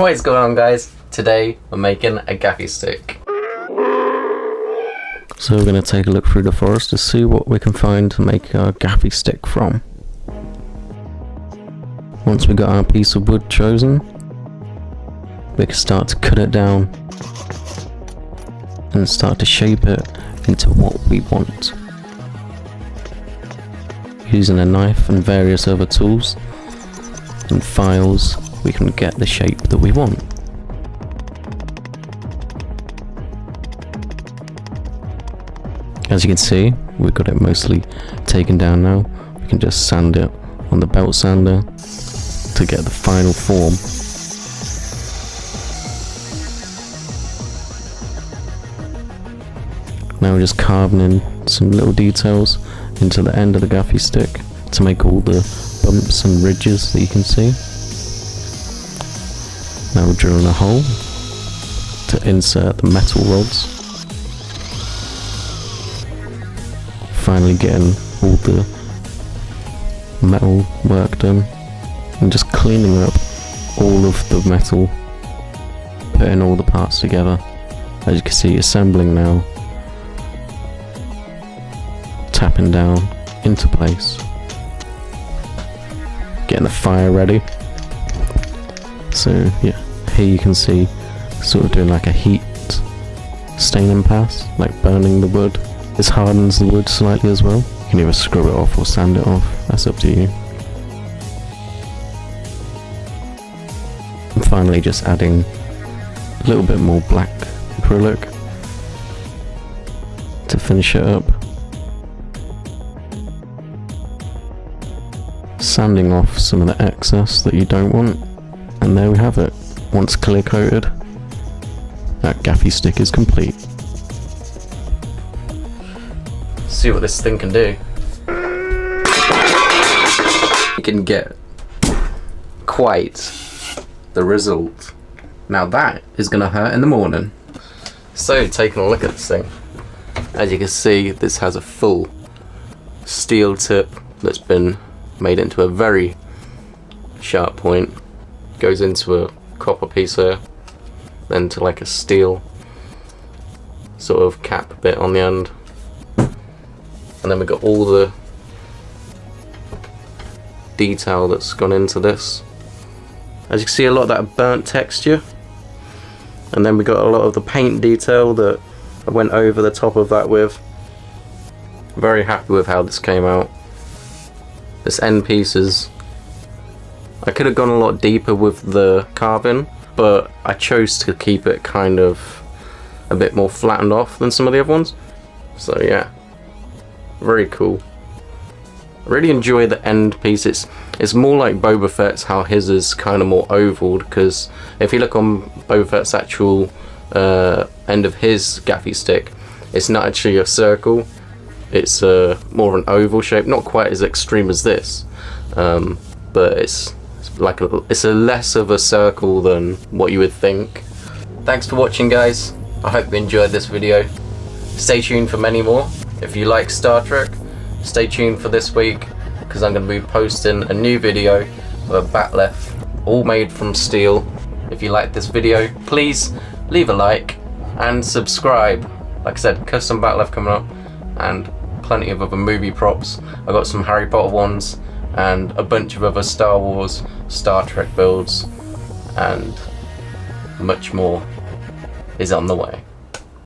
What is going on, guys? Today we're making a Gaffi stick. So we're going to take a look through the forest to see what we can find to make our Gaffi stick from. Once we got our piece of wood chosen, we can start to cut it down and start to shape it into what we want. Using a knife and various other tools and files, we can get the shape that we want. As you can see, we've got it mostly taken down now. We can just sand it on the belt sander to get the final form. Now we're just carving in some little details into the end of the Gaffi stick to make all the bumps and ridges that you can see. Now we're drilling a hole to insert the metal rods. Finally getting all the metal work done and just cleaning up all of the metal, putting all the parts together. As you can see, assembling now, tapping down into place, getting the fire ready. So yeah, here you can see sort of doing like a heat staining pass, like burning the wood. This hardens the wood slightly as well. You can either scrub it off or sand it off, that's up to you. And finally just adding a little bit more black acrylic to finish it up. Sanding off some of the excess that you don't want. And there we have it. Once clear coated, that Gaffi stick is complete. See what this thing can do. You can get quite the result. Now that is gonna hurt in the morning. So taking a look at this thing, as you can see, this has a full steel tip that's been made into a very sharp point. Goes into a copper piece here, then to like a steel sort of cap bit on the end, and then we've got all the detail that's gone into this. As you can see, a lot of that burnt texture, and then we got a lot of the paint detail that I went over the top of that with. Very happy with how this came out. This end piece is, I could have gone a lot deeper with the carving, but I chose to keep it kind of a bit more flattened off than some of the other ones. So yeah, very cool. I really enjoy the end piece. It's more like Boba Fett's, how his is kind of more ovaled, because if you look on Boba Fett's actual end of his Gaffi stick, it's not actually a circle, it's more of an oval shape, not quite as extreme as this, but it's a less of a circle than what you would think. Thanks for watching, guys. I hope you enjoyed this video. Stay tuned for many more. If you like Star Trek, stay tuned for this week, because I'm going to be posting a new video of a batleth all made from steel. If you like this video, please leave a like and subscribe. Like I said, custom batleth coming up and plenty of other movie props. I've got some Harry Potter ones and a bunch of other Star Wars, Star Trek builds, and much more is on the way.